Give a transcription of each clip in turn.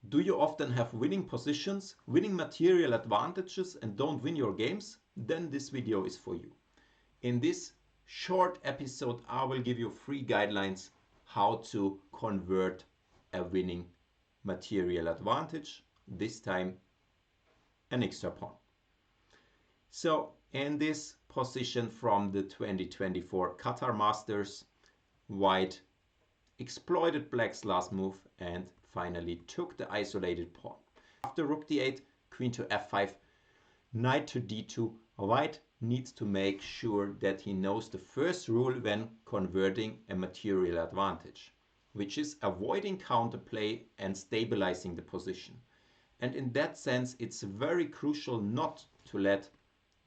Do you often have winning positions, winning material advantages and don't win your games? Then this video is for you. In this short episode, I will give you 3 guidelines how to convert a winning material advantage, this time an extra pawn. So in this position from the 2024 Qatar Masters, White exploited Black's last move and finally took the isolated pawn. After rook d8, queen to f5, knight to d2, White needs to make sure that he knows the first rule when converting a material advantage, which is avoiding counterplay and stabilizing the position. And in that sense, it's very crucial not to let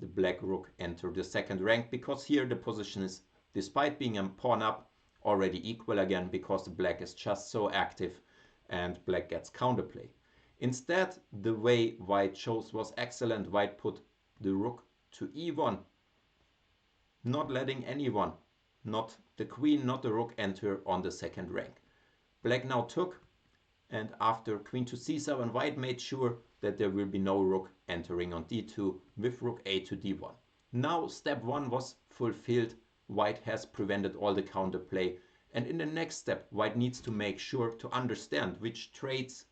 the black rook enter the second rank, because here the position is, despite being a pawn up, already equal again, because the black is just so active and black gets counterplay. Instead, the way White chose was excellent. White put the rook to e1, not letting anyone, not the queen, not the rook, enter on the second rank. Black now took, and after queen to c7, White made sure that there will be no rook entering on d2 with rook a to d1. Now step 1 was fulfilled. White has prevented all the counterplay, and in the next step White needs to make sure to understand which traits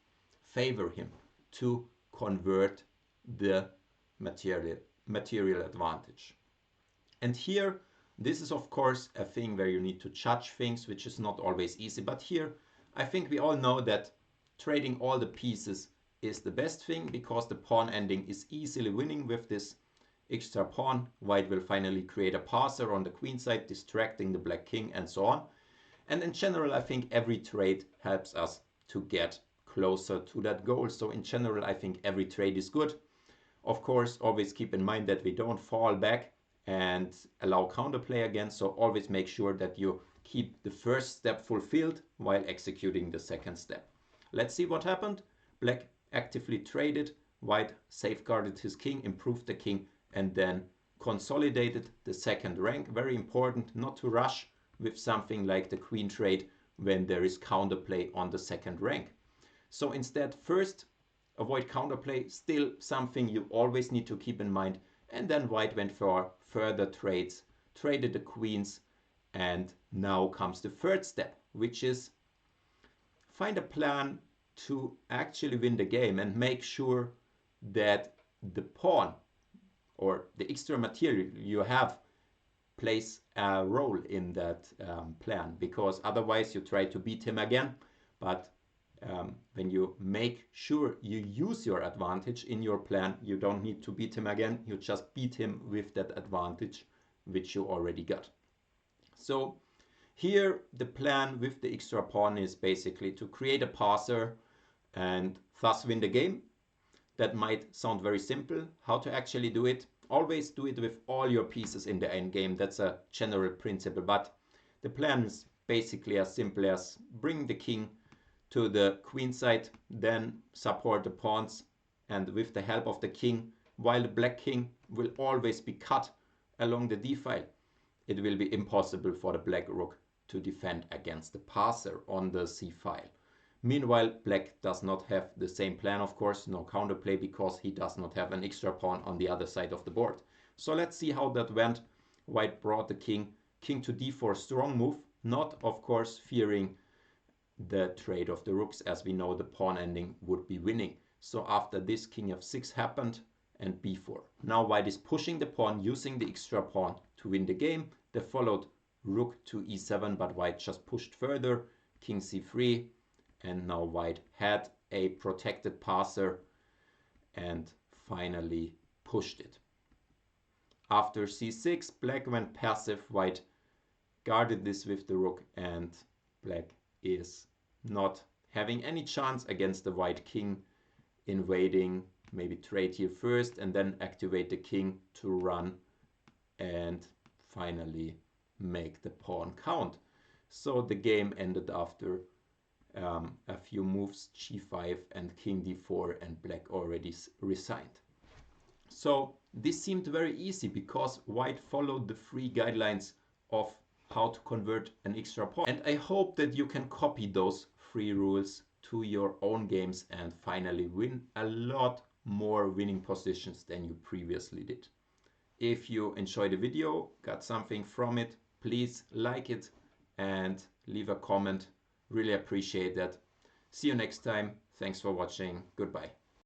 favor him to convert the material advantage. And here, this is of course a thing where you need to judge things, which is not always easy, but here I think we all know that trading all the pieces is the best thing, because the pawn ending is easily winning with this extra pawn. White will finally create a passer on the queen side, distracting the black king and so on. And in general, I think every trade helps us to get closer to that goal. So in general, I think every trade is good. Of course, always keep in mind that we don't fall back and allow counterplay again. So always make sure that you keep the first step fulfilled while executing the second step. Let's see what happened. Black actively traded, White safeguarded his king, improved the king, and then consolidated the second rank. Very important not to rush with something like the queen trade when there is counterplay on the second rank. So instead, first avoid counterplay, still something you always need to keep in mind. And then White went for further trades, traded the queens, and now comes the third step, which is find a plan to actually win the game and make sure that the pawn or the extra material you have plays a role in that plan, because otherwise you try to beat him again. But when you make sure you use your advantage in your plan, you don't need to beat him again. You just beat him with that advantage which you already got. So here the plan with the extra pawn is basically to create a passer and thus win the game. That might sound very simple. How to actually do it? Always do it with all your pieces in the endgame. That's a general principle, but the plan is basically as simple as bring the king to the queen side, then support the pawns, and with the help of the king, while the black king will always be cut along the d file, it will be impossible for the black rook to defend against the passer on the c file. Meanwhile, black does not have the same plan, of course, no counterplay, because he does not have an extra pawn on the other side of the board. So let's see how that went. White brought the king to d4, strong move, not of course fearing the trade of the rooks, as we know the pawn ending would be winning. So after this, king f6 happened and b4. Now White is pushing the pawn, using the extra pawn to win the game. They followed rook to e7, but White just pushed further, king c3, and now White had a protected passer and finally pushed it. After c6, black went passive. White guarded this with the rook, and black is not having any chance against the white king invading. Maybe trade here first and then activate the king to run and finally make the pawn count. So the game ended after a few moves, g5 and king d4, and black already resigned. So this seemed very easy because White followed the 3 guidelines of how to convert an extra pawn. And I hope that you can copy those 3 rules to your own games and finally win a lot more winning positions than you previously did. If you enjoyed the video, got something from it, please like it and leave a comment. Really appreciate that. See you next time. Thanks for watching. Goodbye.